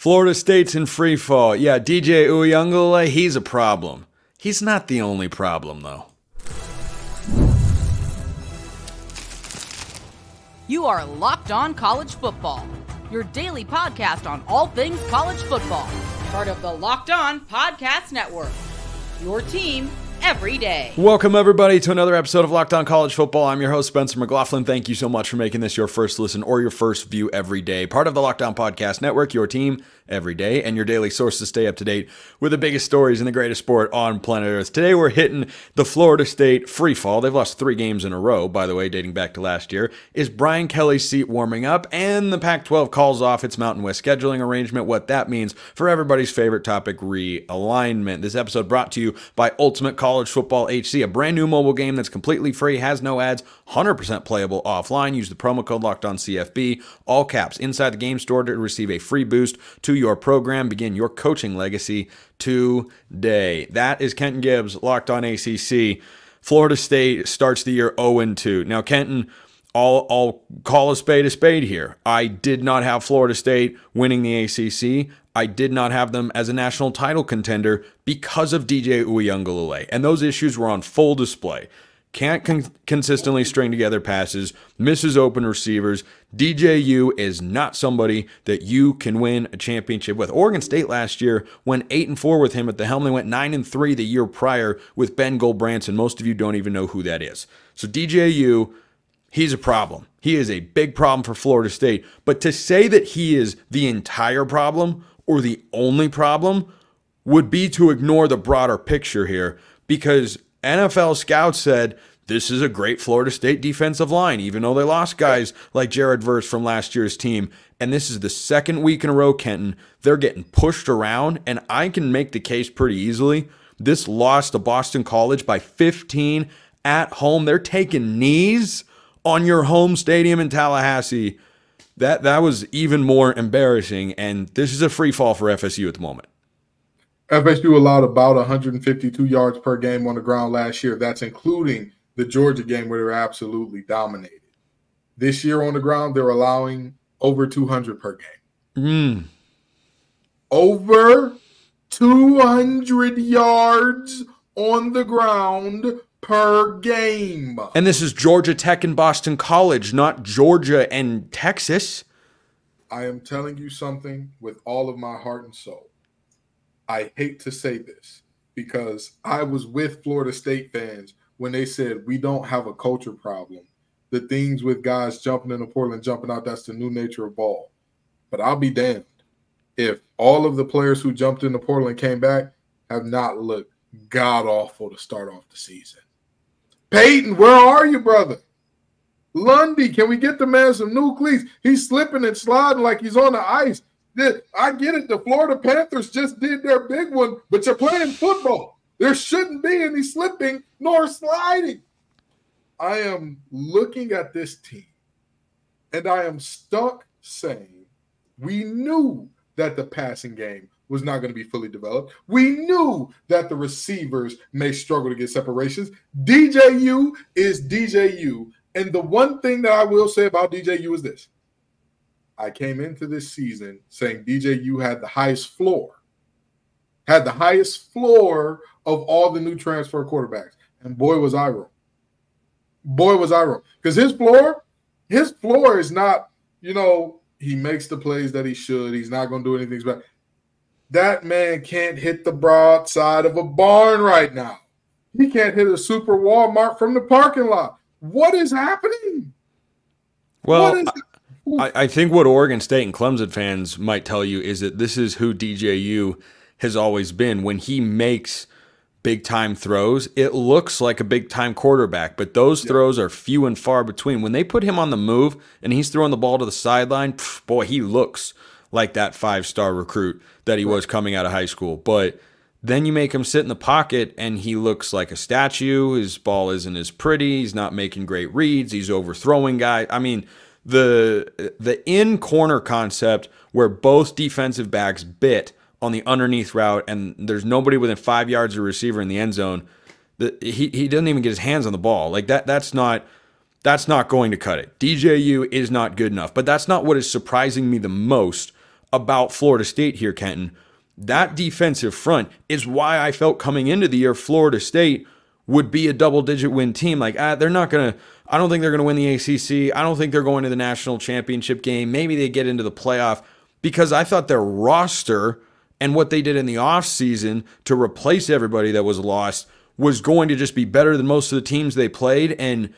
Florida State's in free fall. Yeah, DJ Uiagalelei, he's a problem. He's not the only problem, though. You are Locked On College Football, your daily podcast on all things college football. Part of the Locked On Podcast Network, your team every day. Welcome, everybody, to another episode of Locked On College Football. I'm your host, Spencer McLaughlin. Thank you so much for making this your first listen or your first view every day. Part of the Locked On Podcast Network, your team every day, and your daily source to stay up to date with the biggest stories in the greatest sport on planet Earth. Today, we're hitting the Florida State free fall. They've lost 3 games in a row, by the way, dating back to last year. Is Brian Kelly's seat warming up? And the Pac-12 calls off its Mountain West scheduling arrangement, what that means for everybody's favorite topic, realignment. This episode brought to you by Ultimate College Football HC, a brand new mobile game that's completely free, has no ads, 100% playable offline. Use the promo code LOCKEDONCFB, all caps, inside the game store to receive a free boost to your program. Begin your coaching legacy today. That is Kenton Gibbs, Locked On ACC. Florida State starts the year 0-2. Now, Kenton, I'll call a spade here. I did not have Florida State winning the ACC. I did not have them as a national title contender because of DJ Uiagalelei, and those issues were on full display. Can't consistently string together passes, misses open receivers. DJU is not somebody that you can win a championship with. Oregon State last year went 8-4 with him at the helm. They went 9-3 the year prior with Ben Goldbranson. Most of you don't even know who that is. So DJU, he's a problem. He is a big problem for Florida State. But to say that he is the entire problem or the only problem would be to ignore the broader picture here, because NFL scouts said this is a great Florida State defensive line, even though they lost guys like Jared Verse from last year's team. And this is the second week in a row, Kenton, they're getting pushed around, and I can make the case pretty easily. This loss to Boston College by 15 at home. They're taking knees on your home stadium in Tallahassee. That was even more embarrassing, and this is a free fall for FSU at the moment. FSU allowed about 152 yards per game on the ground last year. That's including the Georgia game where they were absolutely dominated. This year on the ground, they're allowing over 200 per game. Over 200 yards on the ground per game. And this is Georgia Tech and Boston College, not Georgia and Texas. I am telling you something with all of my heart and soul. I hate to say this because I was with Florida State fans when they said we don't have a culture problem. The things with guys jumping in the portal and jumping out, that's the new nature of ball. But I'll be damned if all of the players who jumped in the portal and came back have not looked god-awful to start off the season. Peyton, where are you, brother? Lundy, can we get the man some new cleats? He's slipping and sliding like he's on the ice. I get it. The Florida Panthers just did their big one, but you're playing football. There shouldn't be any slipping nor sliding. I am looking at this team, and I am stuck saying we knew that the passing game was not going to be fully developed. We knew that the receivers may struggle to get separations. DJU is DJU, and the one thing that I will say about DJU is this. I came into this season saying DJU had the highest floor of all the new transfer quarterbacks. And boy, was I wrong. Because his floor is not, he makes the plays that he should. He's not going to do anything bad. That man can't hit the broadside of a barn right now. He can't hit a super Walmart from the parking lot. What is happening? Well, I think what Oregon State and Clemson fans might tell you is that this is who DJU has always been. When he makes big-time throws, it looks like a big-time quarterback, but those throws are few and far between. When they put him on the move and he's throwing the ball to the sideline, boy, he looks like that 5-star recruit that he was coming out of high school. But then you make him sit in the pocket, and he looks like a statue. His ball isn't as pretty. He's not making great reads. He's overthrowing guys. I mean, the in-corner concept where both defensive backs bit on the underneath route and there's nobody within 5 yards of a receiver in the end zone, he doesn't even get his hands on the ball. Like that's not going to cut it. DJU is not good enough. But that's not what is surprising me the most about Florida State here, Kenton. That defensive front is why I felt coming into the year Florida State would be a double-digit win team. Like, they're not going to – I don't think they're going to win the ACC. I don't think they're going to the national championship game. Maybe they get into the playoff, because I thought their roster and what they did in the offseason to replace everybody that was lost was going to just be better than most of the teams they played. And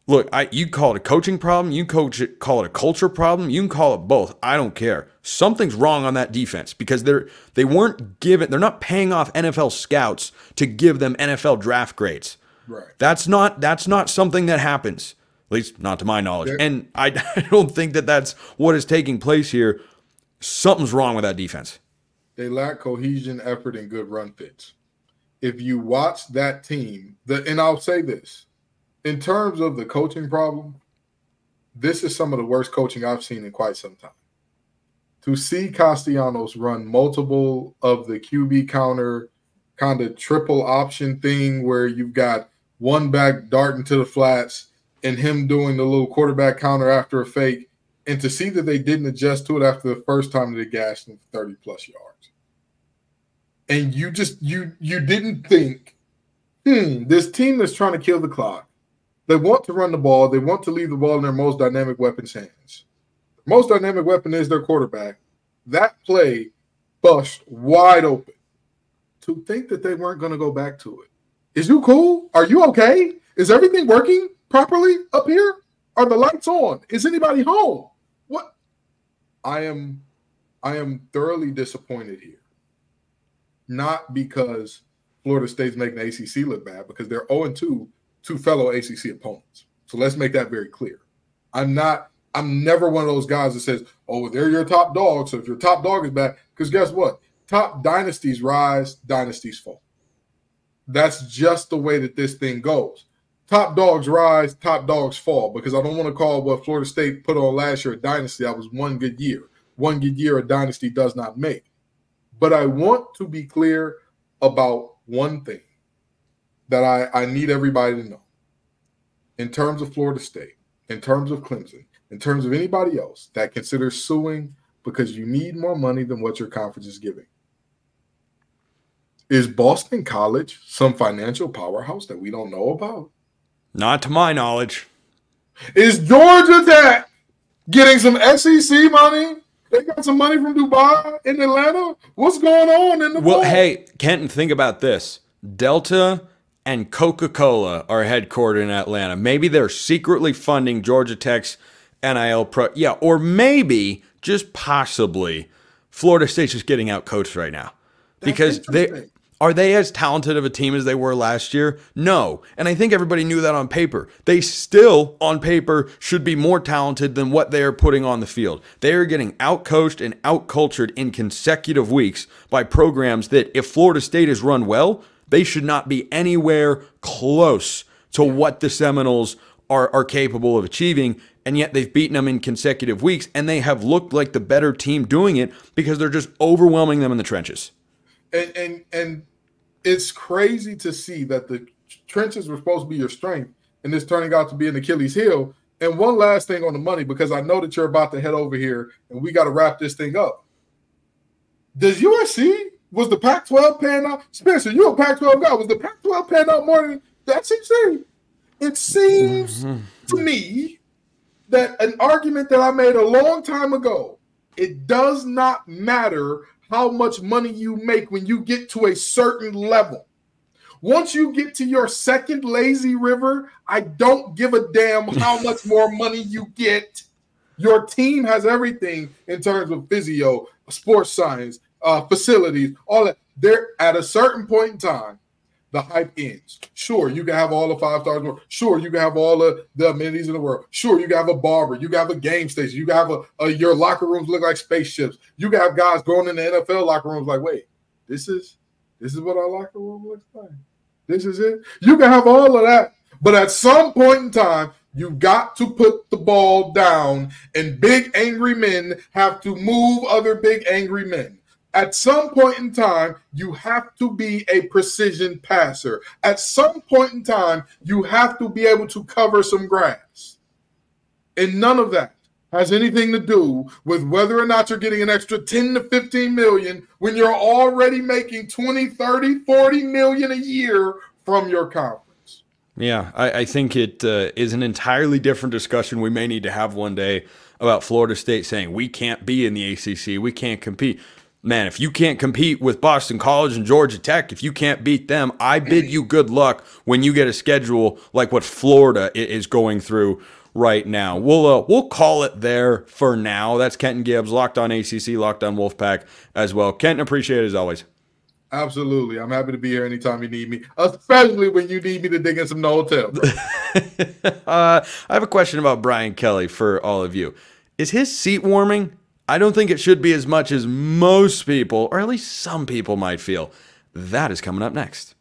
look, you call it a coaching problem, you call it a culture problem, you can call it both. I don't care. Something's wrong on that defense, because they're not paying off NFL scouts to give them NFL draft grades. Right. That's not something that happens, at least not to my knowledge. And I don't think that that's what is taking place here. Something's wrong with that defense. They lack cohesion, effort, and good run fits. If you watch that team, and I'll say this, in terms of the coaching problem, this is some of the worst coaching I've seen in quite some time. To see Castellanos run multiple of the QB counter kind of triple option thing where you've got one back darting to the flats and him doing the little quarterback counter after a fake, and to see that they didn't adjust to it after the first time they gashed him for 30-plus yards. And you didn't think, this team that's trying to kill the clock, they want to run the ball, they want to leave the ball in their most dynamic weapon's hands. The most dynamic weapon is their quarterback. That play bust wide open. To think that they weren't going to go back to it. Is you cool? Are you okay? Is everything working properly up here? Are the lights on? Is anybody home? What? I am thoroughly disappointed here. Not because Florida State's making the ACC look bad, because they're 0-2 to fellow ACC opponents. So let's make that very clear. I'm never one of those guys that says, oh, they're your top dog, so if your top dog is bad, because guess what? Top dynasties rise, dynasties fall. That's just the way that this thing goes. Top dogs rise, top dogs fall, because I don't want to call what Florida State put on last year a dynasty. That was one good year. One good year a dynasty does not make. But I want to be clear about one thing that I need everybody to know. In terms of Florida State, in terms of Clemson, in terms of anybody else that considers suing because you need more money than what your conference is giving, is Boston College some financial powerhouse that we don't know about? Not to my knowledge. Is Georgia Tech getting some SEC money? They got some money from Dubai in Atlanta? What's going on in the Well, bowl? hey, Kenton, think about this. Delta and Coca-Cola are headquartered in Atlanta. Maybe they're secretly funding Georgia Tech's NIL pro. Yeah, or maybe, just possibly, Florida State's just getting out coached right now. Because are they as talented of a team as they were last year? No. And I think everybody knew that on paper. They still, on paper, should be more talented than what they are putting on the field. They are getting out-coached and out-cultured in consecutive weeks by programs that, if Florida State is run well, they should not be anywhere close to what the Seminoles are capable of achieving. And yet they've beaten them in consecutive weeks, and they have looked like the better team doing it because they're just overwhelming them in the trenches. And it's crazy to see that the trenches were supposed to be your strength, and it's turning out to be an Achilles heel. And one last thing on the money, because I know that you're about to head over here, and we got to wrap this thing up. Does USC, was the Pac-12 paying out? Spencer, you're a Pac-12 guy. Was the Pac-12 paying out more than the SEC? It seems to me that an argument that I made a long time ago, it does not matter how much money you make when you get to a certain level. Once you get to your second lazy river, I don't give a damn how much more money you get. Your team has everything in terms of physio, sports science, facilities, all that. They're at a certain point in time, the hype ends. Sure, you can have all the 5 stars in the world. Sure, you can have all of the amenities in the world. Sure, you can have a barber. You can have a game station. You can have your locker rooms look like spaceships. You can have guys going in the NFL locker rooms like, wait, this is what our locker room looks like. This is it. You can have all of that. But at some point in time, you got to put the ball down, and big angry men have to move other big angry men. At some point in time, you have to be a precision passer. At some point in time, you have to be able to cover some grass. And none of that has anything to do with whether or not you're getting an extra 10 to 15 million when you're already making 20, 30, 40 million a year from your conference. Yeah, I think it is an entirely different discussion we may need to have one day about Florida State saying we can't be in the ACC, we can't compete. Man, if you can't compete with Boston College and Georgia Tech, if you can't beat them, I bid you good luck when you get a schedule like what Florida is going through right now. We'll call it there for now. That's Kenton Gibbs, Locked On ACC, Locked On Wolfpack as well. Kenton, appreciate it as always. Absolutely. I'm happy to be here anytime you need me, especially when you need me to dig in some no hotel. I have a question about Brian Kelly for all of you. Is his seat warming? I don't think it should be as much as most people, or at least some people, might feel. That is coming up next.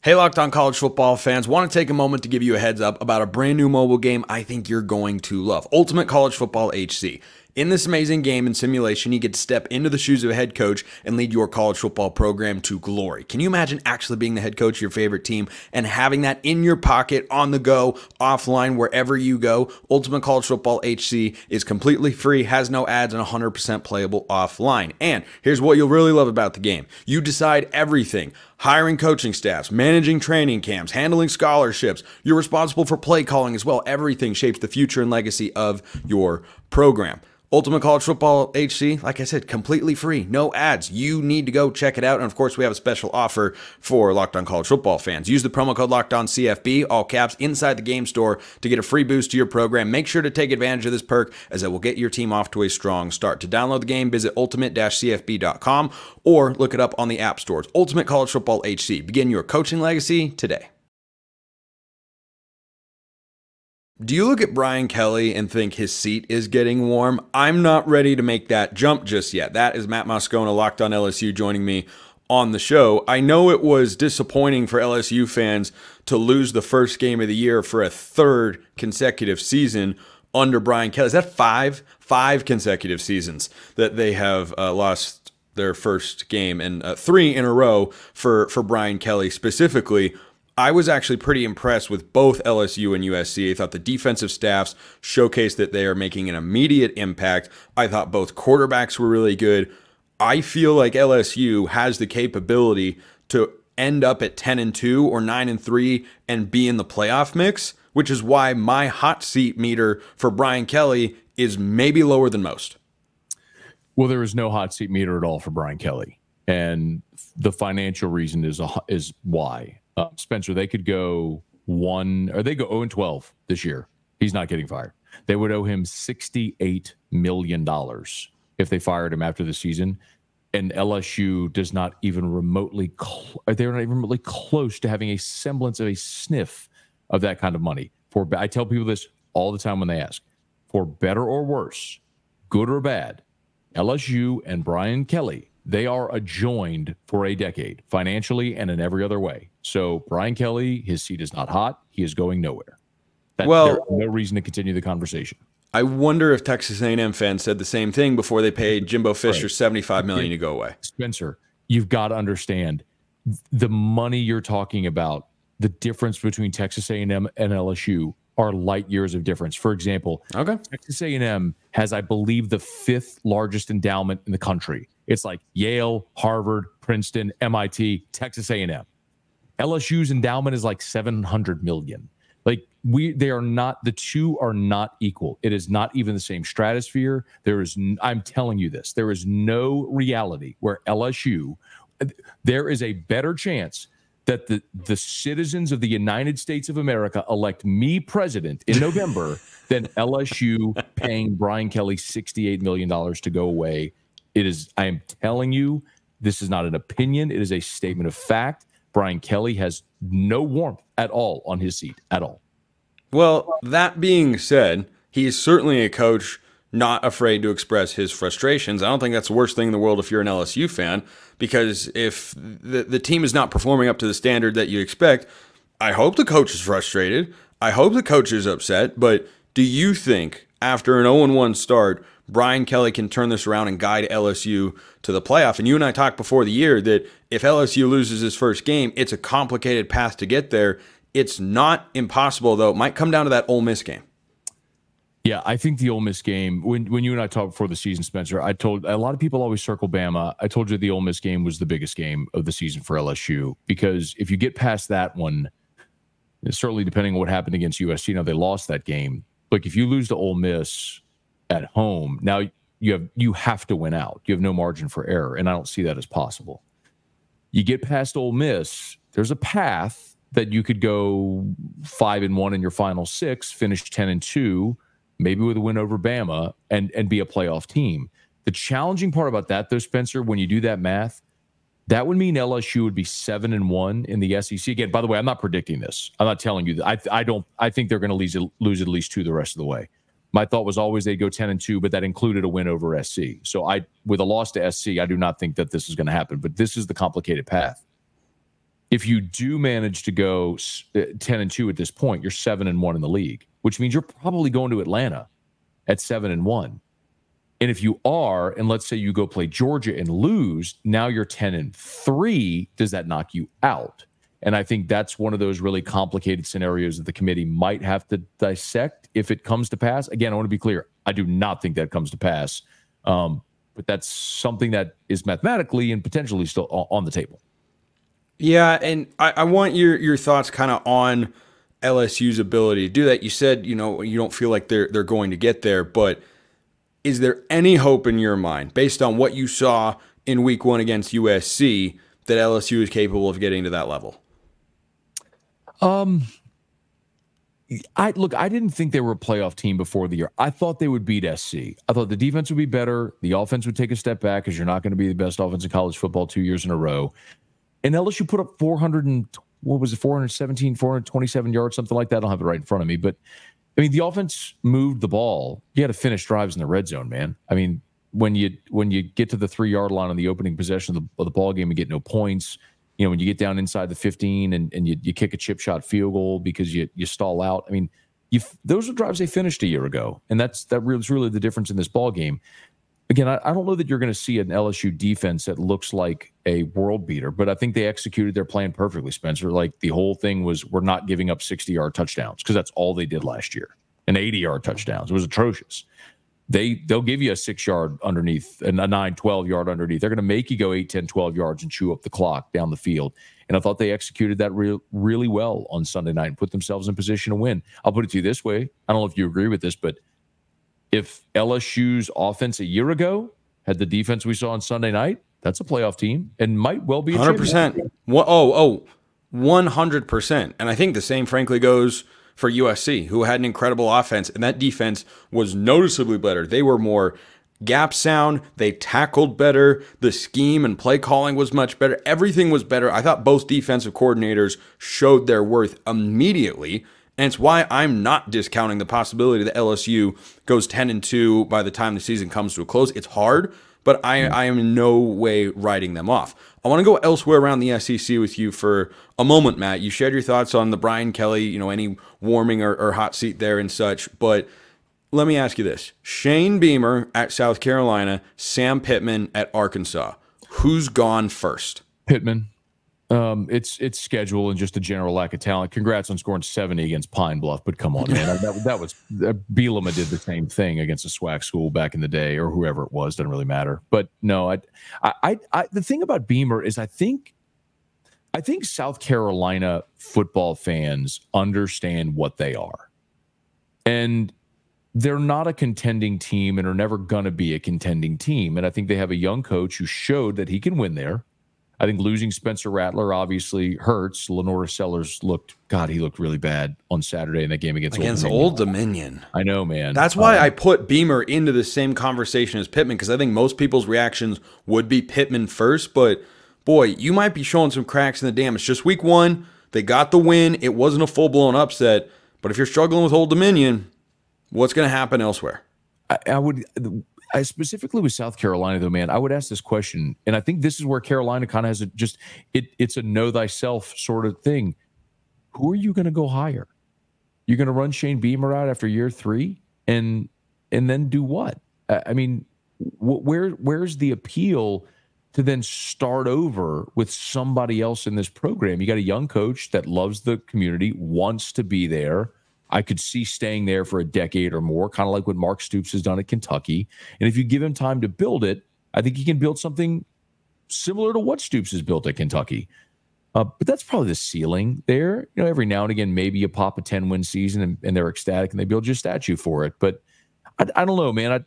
Hey, Locked On College Football fans, want to take a moment to give you a heads up about a brand new mobile game I think you're going to love, Ultimate College Football HC. In this amazing game and simulation, you get to step into the shoes of a head coach and lead your college football program to glory. Can you imagine actually being the head coach of your favorite team and having that in your pocket, on the go, offline, wherever you go? Ultimate College Football HC is completely free, has no ads, and 100% playable offline. And here's what you'll really love about the game. You decide everything. Hiring coaching staffs, managing training camps, handling scholarships. You're responsible for play calling as well. Everything shapes the future and legacy of your program. Ultimate College Football HC, like I said, completely free, no ads. You need to go check it out. And of course, we have a special offer for Locked On College Football fans. Use the promo code LOCKEDONCFB, all caps, inside the game store to get a free boost to your program. Make sure to take advantage of this perk as it will get your team off to a strong start. To download the game, visit ultimate-cfb.com or look it up on the app stores. Ultimate College Football HC. Begin your coaching legacy today. Do you look at Brian Kelly and think his seat is getting warm? I'm not ready to make that jump just yet. That is Matt Moscona, Locked On LSU, joining me on the show. I know it was disappointing for LSU fans to lose the first game of the year for a third consecutive season under Brian Kelly. Is that five consecutive seasons that they have lost their first game, and 3 in a row for Brian Kelly specifically? I was actually pretty impressed with both LSU and USC. I thought the defensive staffs showcased that they are making an immediate impact. I thought both quarterbacks were really good. I feel like LSU has the capability to end up at 10-2 or 9-3 and be in the playoff mix, which is why my hot seat meter for Brian Kelly is maybe lower than most. Well, there is no hot seat meter at all for Brian Kelly, and the financial reason is why. Spencer, they could go 0-12 this year. He's not getting fired. They would owe him $68 million if they fired him after the season. And LSU does not even remotely, they're not even remotely close to having a semblance of a sniff of that kind of money. I tell people this all the time when they ask, for better or worse, good or bad, LSU and Brian Kelly, they are adjoined for a decade, financially and in every other way. So Brian Kelly, his seat is not hot. He is going nowhere. There's no reason to continue the conversation. I wonder if Texas A&M fans said the same thing before they paid Jimbo Fisher $75 million to go away. Spencer, you've got to understand the money you're talking about, the difference between Texas A&M and LSU are light years of difference. For example, Texas A&M has, I believe, the 5th largest endowment in the country. It's like Yale, Harvard, Princeton, MIT, Texas A&M. LSU's endowment is like $700 million. Like the two are not equal. It is not even the same stratosphere. I'm telling you this, there is no reality where LSU, there is a better chance that the citizens of the United States of America elect me president in November than LSU paying Brian Kelly $68 million to go away. I am telling you, this is not an opinion. It is a statement of fact. Brian Kelly has no warmth at all on his seat, at all. Well, that being said, he is certainly a coach not afraid to express his frustrations. I don't think that's the worst thing in the world if you're an LSU fan, because if the team is not performing up to the standard that you expect, I hope the coach is frustrated. I hope the coach is upset. But do you think after an 0-1 start, Brian Kelly can turn this around and guide LSU to the playoff? And you and I talked before the year that if LSU loses his first game, it's a complicated path to get there. It's not impossible, though. It might come down to that Ole Miss game. Yeah, I think the Ole Miss game, when you and I talked before the season, Spencer, I told a lot of people always circle Bama. I told you the Ole Miss game was the biggest game of the season for LSU, because if you get past that one, certainly depending on what happened against USC, now they lost that game. Like, if you lose to Ole Miss at home, now you have to win out. You have no margin for error, and I don't see that as possible. You get past Ole Miss, there's a path that you could go 5-1 in your final 6, finish 10-2, maybe with a win over Bama, and be a playoff team. The challenging part about that, though, Spencer, when you do that math, that would mean LSU would be 7-1 in the SEC. Again, by the way, I'm not predicting this. I'm not telling you that. I think they're going to lose at least 2 the rest of the way. My thought was always they'd go 10-2, but that included a win over SC. So with a loss to SC, I do not think that this is going to happen. But this is the complicated path. If you do manage to go 10-2 at this point, you're 7-1 in the league, which means you're probably going to Atlanta at 7-1. And if you are, and let's say you go play Georgia and lose, now you're 10-3. Does that knock you out? And I think that's one of those really complicated scenarios that the committee might have to dissect if it comes to pass. Again, I want to be clear. I do not think that comes to pass. But that's something that is mathematically and potentially still on the table. Yeah, and I want your thoughts kind of on LSU's ability to do that. You said, you don't feel like they're going to get there, but is there any hope in your mind, based on what you saw in week 1 against USC, that LSU is capable of getting to that level? I didn't think they were a playoff team before the year. I thought they would beat SC. I thought the defense would be better. The offense would take a step back, because you're not going to be the best offense in college football 2 years in a row. And LSU put up 427 yards, something like that. I don't have it right in front of me. But, I mean, the offense moved the ball. You had to finish drives in the red zone, man. I mean, when you get to the 3-yard line on the opening possession of the ball game and get no points, when you get down inside the 15 and you kick a chip shot field goal because you stall out. I mean, those are drives they finished a year ago. And that was really the difference in this ball game. Again, I don't know that you're going to see an LSU defense that looks like a world beater, but I think they executed their plan perfectly, Spencer. Like, the whole thing was, we're not giving up 60-yard touchdowns, because that's all they did last year, and 80-yard touchdowns. It was atrocious. They'll give you a 6-yard underneath and a 9, 12-yard underneath. They're going to make you go 8, 10, 12 yards and chew up the clock down the field. And I thought they executed that really well on Sunday night and put themselves in position to win. I'll put it to you this way. I don't know if you agree with this, but if LSU's offense a year ago had the defense we saw on Sunday night, that's a playoff team and might well be a 100%. 100%. And I think the same, frankly, goes for USC, who had an incredible offense, and that defense was noticeably better. They were more gap sound. They tackled better. The scheme and play calling was much better. Everything was better. I thought both defensive coordinators showed their worth immediately. And it's why I'm not discounting the possibility that LSU goes 10-2 by the time the season comes to a close. It's hard, but I am in no way writing them off. I want to go elsewhere around the SEC with you for a moment, Matt. You shared your thoughts on the Brian Kelly, any warming or hot seat there and such. But let me ask you this. Shane Beamer at South Carolina, Sam Pittman at Arkansas. Who's gone first? Pittman. It's schedule and just a general lack of talent. Congrats on scoring 70 against Pine Bluff, but come on, man. that was Bielema did the same thing against a SWAC school back in the day, or whoever it was. Doesn't really matter. But no, the thing about Beamer is I think South Carolina football fans understand what they are, and they're not a contending team and are never going to be a contending team. And I think they have a young coach who showed that he can win there. I think losing Spencer Rattler obviously hurts. Lenora Sellers looked really bad on Saturday in that game against Old Dominion. I know, man. That's why I put Beamer into the same conversation as Pittman, because I think most people's reactions would be Pittman first. But, boy, you might be showing some cracks in the dam. It's just week 1. They got the win. It wasn't a full-blown upset. But if you're struggling with Old Dominion, what's going to happen elsewhere? I specifically with South Carolina, though, man, I would ask this question, and I think this is where Carolina kind of has it's a know thyself sort of thing. Who are you going to go hire? You're going to run Shane Beamer out after year 3 and then do what? I mean, where's the appeal to then start over with somebody else in this program. You got a young coach that loves the community, wants to be there. I could see staying there for a decade or more, kind of like what Mark Stoops has done at Kentucky. And if you give him time to build it, I think he can build something similar to what Stoops has built at Kentucky. But that's probably the ceiling there. You know, every now and again, maybe you pop a 10-win season and they're ecstatic and they build you a statue for it. But I don't know, man.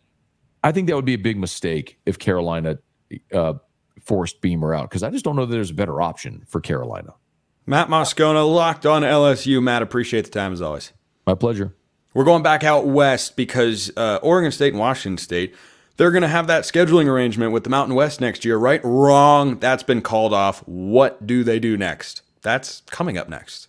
I think that would be a big mistake if Carolina forced Beamer out, because I just don't know that there's a better option for Carolina. Matt Moscona, Locked On LSU. Matt, appreciate the time as always. My pleasure. We're going back out west because Oregon State and Washington State, they're going to have that scheduling arrangement with the Mountain West next year, right? Wrong. That's been called off. What do they do next? That's coming up next.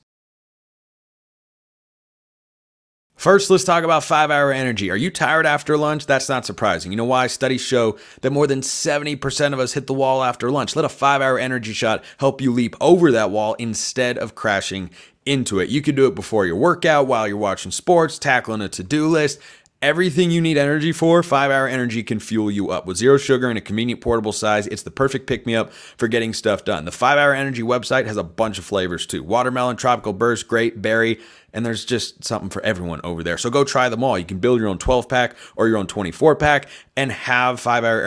First, let's talk about 5-Hour Energy. Are you tired after lunch? That's not surprising. You know why? Studies show that more than 70% of us hit the wall after lunch. Let a 5-Hour Energy shot help you leap over that wall instead of crashing into it. You could do it before your workout, while you're watching sports, tackling a to-do list. Everything you need energy for, 5-Hour Energy can fuel you up. With zero sugar and a convenient portable size, it's the perfect pick-me-up for getting stuff done. The 5-Hour Energy website has a bunch of flavors too. Watermelon, tropical burst, grape, berry, and there's just something for everyone over there. So go try them all. You can build your own 12-pack or your own 24-pack and have 5-Hour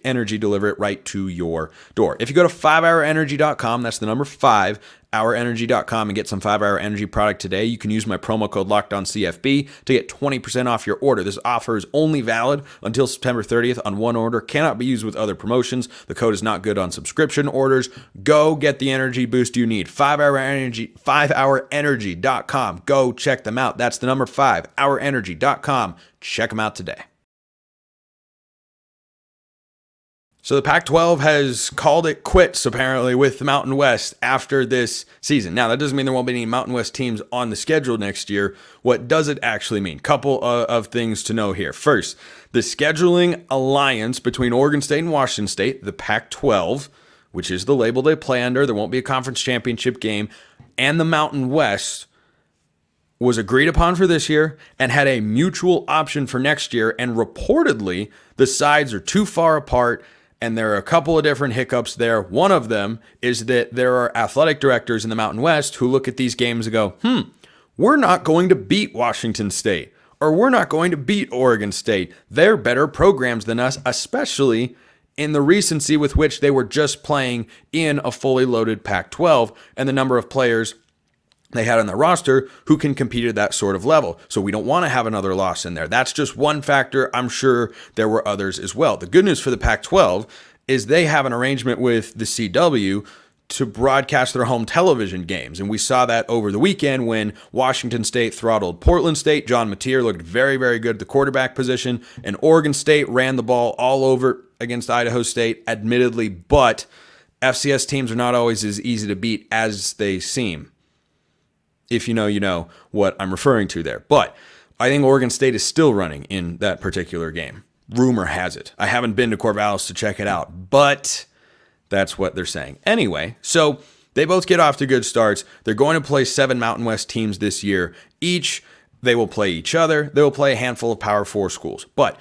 Energy deliver it right to your door. If you go to 5hourenergy.com, that's the number 5, hourenergy.com, and get some 5-Hour Energy product today, you can use my promo code LOCKEDONCFB to get 20% off your order. This offer is only valid until September 30th on one order, cannot be used with other promotions. The code is not good on subscription orders. Go get the energy boost you need. 5-Hour Energy, 5hourenergy.com. Go check them out. That's the number 5, hourenergy.com. Check them out today. So the Pac-12 has called it quits, apparently, with the Mountain West after this season. Now, that doesn't mean there won't be any Mountain West teams on the schedule next year. What does it actually mean? Couple of things to know here. First, the scheduling alliance between Oregon State and Washington State, the Pac-12, which is the label they play under, there won't be a conference championship game, and the Mountain West was agreed upon for this year and had a mutual option for next year. And reportedly, the sides are too far apart. And there are a couple of different hiccups there. One of them is that there are athletic directors in the Mountain West who look at these games and go, we're not going to beat Washington State, or we're not going to beat Oregon State. They're better programs than us, especially in the recency with which they were just playing in a fully loaded Pac-12 and the number of players they had on their roster who can compete at that sort of level. So we don't want to have another loss in there. That's just one factor. I'm sure there were others as well. The good news for the Pac-12 is they have an arrangement with the CW to broadcast their home television games. And we saw that over the weekend when Washington State throttled Portland State. John Mateer looked very, very good at the quarterback position. And Oregon State ran the ball all over against Idaho State, admittedly. But FCS teams are not always as easy to beat as they seem. If you know, you know what I'm referring to there. But I think Oregon State is still running in that particular game. Rumor has it. I haven't been to Corvallis to check it out, but that's what they're saying. Anyway, so they both get off to good starts. They're going to play 7 Mountain West teams this year. They will play each other. They will play a handful of Power 4 schools. But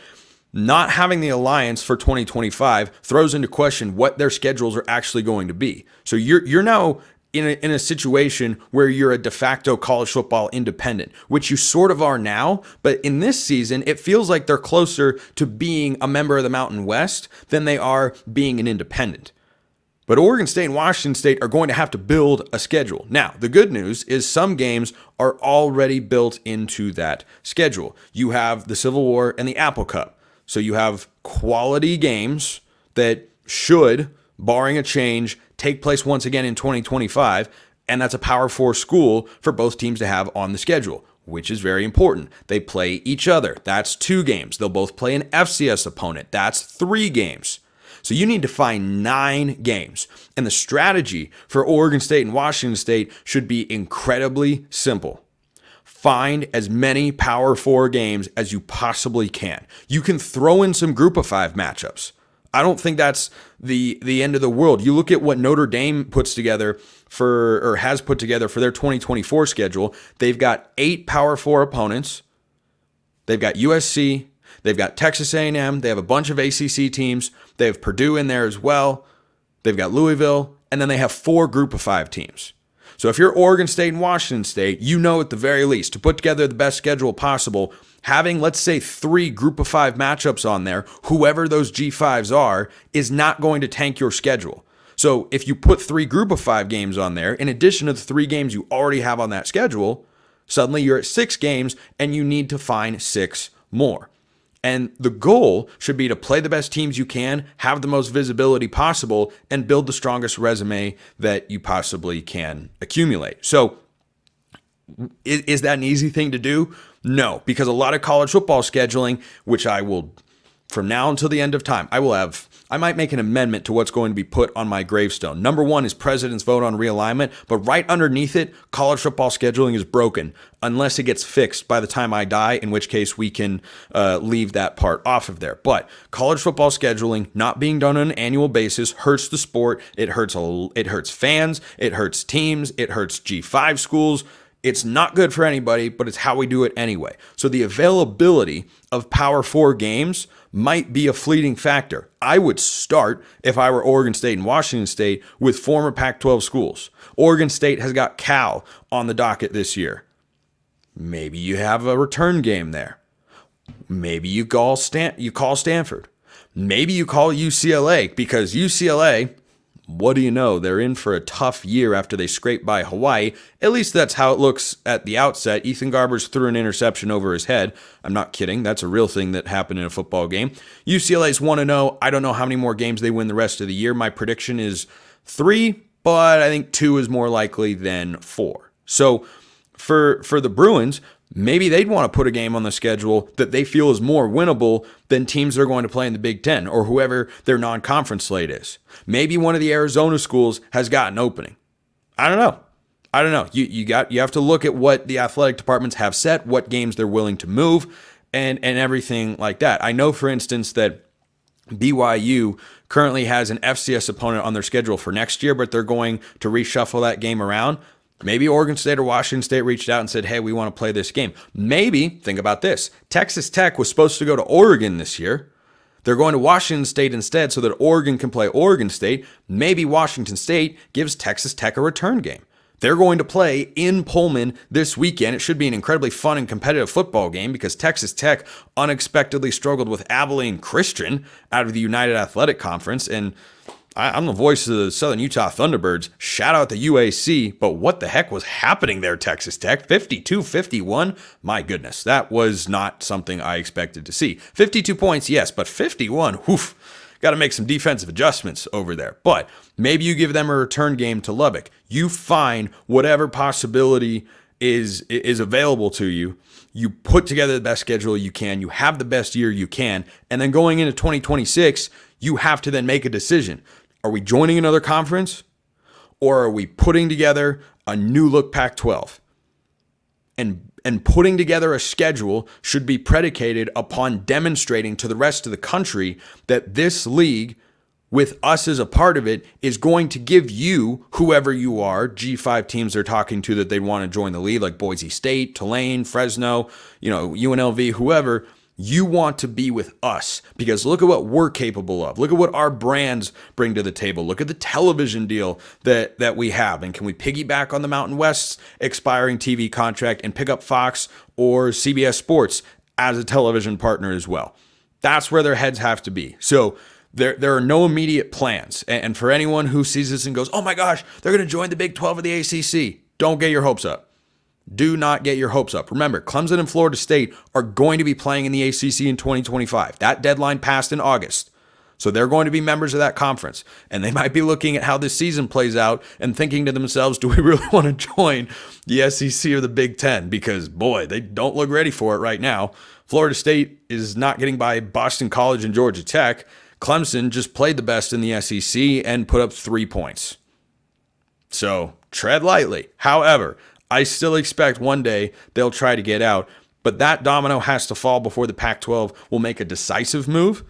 not having the alliance for 2025 throws into question what their schedules are actually going to be. So you're now in a situation where you're a de facto college football independent, which you sort of are now, but in this season, it feels like they're closer to being a member of the Mountain West than they are being an independent. But Oregon State and Washington State are going to have to build a schedule. Now, the good news is some games are already built into that schedule. You have the Civil War and the Apple Cup. So you have quality games that should, barring a change, take place once again in 2025, and that's a Power 4 school for both teams to have on the schedule, which is very important. They play each other. That's 2 games. They'll both play an FCS opponent. That's 3 games. So you need to find 9 games. And the strategy for Oregon State and Washington State should be incredibly simple. Find as many Power 4 games as you possibly can. You can throw in some Group of 5 matchups. I don't think that's the end of the world. You look at what Notre Dame puts together has put together for their 2024 schedule. They've got 8 Power 4 opponents. They've got USC. They've got Texas A&M. They have a bunch of ACC teams. They have Purdue in there as well. they've got Louisville, and then they have 4 Group of 5 teams. So if you're Oregon State and Washington State, you know at the very least, to put together the best schedule possible, having, let's say, 3 Group of 5 matchups on there, whoever those G5s are, is not going to tank your schedule. So if you put 3 Group of 5 games on there, in addition to the 3 games you already have on that schedule, suddenly you're at 6 games and you need to find 6 more. And the goal should be to play the best teams you can, have the most visibility possible, and build the strongest resume that you possibly can accumulate. So is that an easy thing to do? No, because a lot of college football scheduling, which I will, from now until the end of time, I might make an amendment to what's going to be put on my gravestone. Number 1 is President's Vote on Realignment, but right underneath it, college football scheduling is broken unless it gets fixed by the time I die, in which case we can leave that part off of there. But college football scheduling not being done on an annual basis hurts the sport. It hurts fans. It hurts teams. It hurts G5 schools. It's not good for anybody, but it's how we do it anyway. So the availability of Power 4 games might be a fleeting factor. I would start, if I were Oregon State and Washington State, with former Pac-12 schools. Oregon State has got Cal on the docket this year. Maybe you have a return game there. Maybe you call Stanford. Maybe you call UCLA, because UCLA, what do you know? They're in for a tough year after they scrape by Hawaii. At least that's how it looks at the outset. Ethan Garbers threw an interception over his head. I'm not kidding. That's a real thing that happened in a football game. UCLA's 1-0. I don't know how many more games they win the rest of the year. My prediction is 3, but I think 2 is more likely than 4. So for the Bruins, maybe they'd want to put a game on the schedule that they feel is more winnable than teams they're going to play in the Big Ten or whoever their non-conference slate is. Maybe one of the Arizona schools has got an opening. I don't know. You have to look at what the athletic departments have set, what games they're willing to move, and everything like that. I know, for instance, that BYU currently has an FCS opponent on their schedule for next year, but they're going to reshuffle that game around. Maybe Oregon State or Washington State reached out and said, hey, we want to play this game. Maybe, think about this, Texas Tech was supposed to go to Oregon this year. They're going to Washington State instead so that Oregon can play Oregon State. Maybe Washington State gives Texas Tech a return game. They're going to play in Pullman this weekend. It should be an incredibly fun and competitive football game because Texas Tech unexpectedly struggled with Abilene Christian out of the United Athletic Conference. And I'm the voice of the Southern Utah Thunderbirds. Shout out to UAC, but what the heck was happening there, Texas Tech? 52-51? My goodness, that was not something I expected to see. 52 points, yes, but 51, whoof. Got to make some defensive adjustments over there. But maybe you give them a return game to Lubbock. You find whatever possibility is available to you. You put together the best schedule you can. You have the best year you can. And then going into 2026, you have to then make a decision. Are we joining another conference, or are we putting together a new look Pac-12? And putting together a schedule should be predicated upon demonstrating to the rest of the country that this league, with us as a part of it, is going to give you, whoever you are, G5 teams they're talking to that they want to join the league, like Boise State, Tulane, Fresno, UNLV, whoever. You want to be with us because look at what we're capable of. Look at what our brands bring to the table. Look at the television deal that we have. And can we piggyback on the Mountain West's expiring TV contract and pick up Fox or CBS Sports as a television partner as well? That's where their heads have to be. So there are no immediate plans. And for anyone who sees this and goes, oh my gosh, they're going to join the Big 12 or the ACC, don't get your hopes up. Do not get your hopes up. Remember, Clemson and Florida State are going to be playing in the ACC in 2025. That deadline passed in August. So they're going to be members of that conference. And they might be looking at how this season plays out and thinking to themselves, do we really want to join the SEC or the Big Ten? Because, boy, they don't look ready for it right now. Florida State is not getting by Boston College and Georgia Tech. Clemson just played the best in the SEC and put up 3 points. So tread lightly. However, I still expect one day they'll try to get out, but that domino has to fall before the Pac-12 will make a decisive move.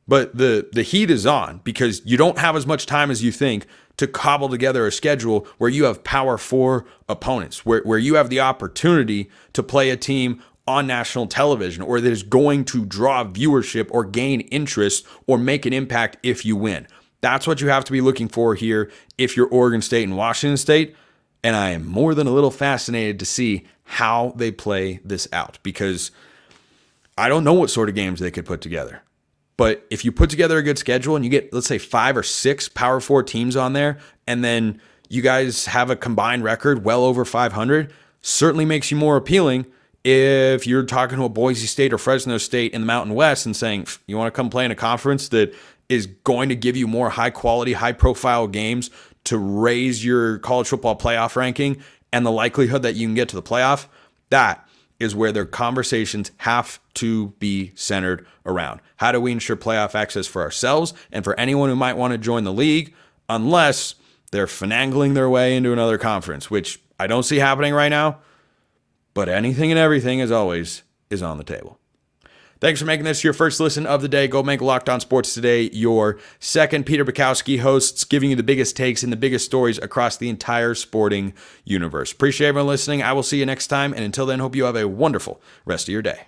But the heat is on because you don't have as much time as you think to cobble together a schedule where you have Power 4 opponents, where you have the opportunity to play a team on national television or that is going to draw viewership or gain interest or make an impact if you win. That's what you have to be looking for here if you're Oregon State and Washington State. And I am more than a little fascinated to see how they play this out, because I don't know what sort of games they could put together. But if you put together a good schedule and you get, let's say, 5 or 6 Power 4 teams on there, and then you guys have a combined record well over 500, certainly makes you more appealing if you're talking to a Boise State or Fresno State in the Mountain West and saying, you want to come play in a conference that is going to give you more high-quality, high-profile games to raise your college football playoff ranking and the likelihood that you can get to the playoff. That is where their conversations have to be centered around. How do we ensure playoff access for ourselves and for anyone who might want to join the league, unless they're finagling their way into another conference, which I don't see happening right now. But anything and everything, as always, is on the table. Thanks for making this your first listen of the day. Go make Locked On Sports Today your second. Peter Bukowski hosts, giving you the biggest takes and the biggest stories across the entire sporting universe. Appreciate everyone listening. I will see you next time. And until then, hope you have a wonderful rest of your day.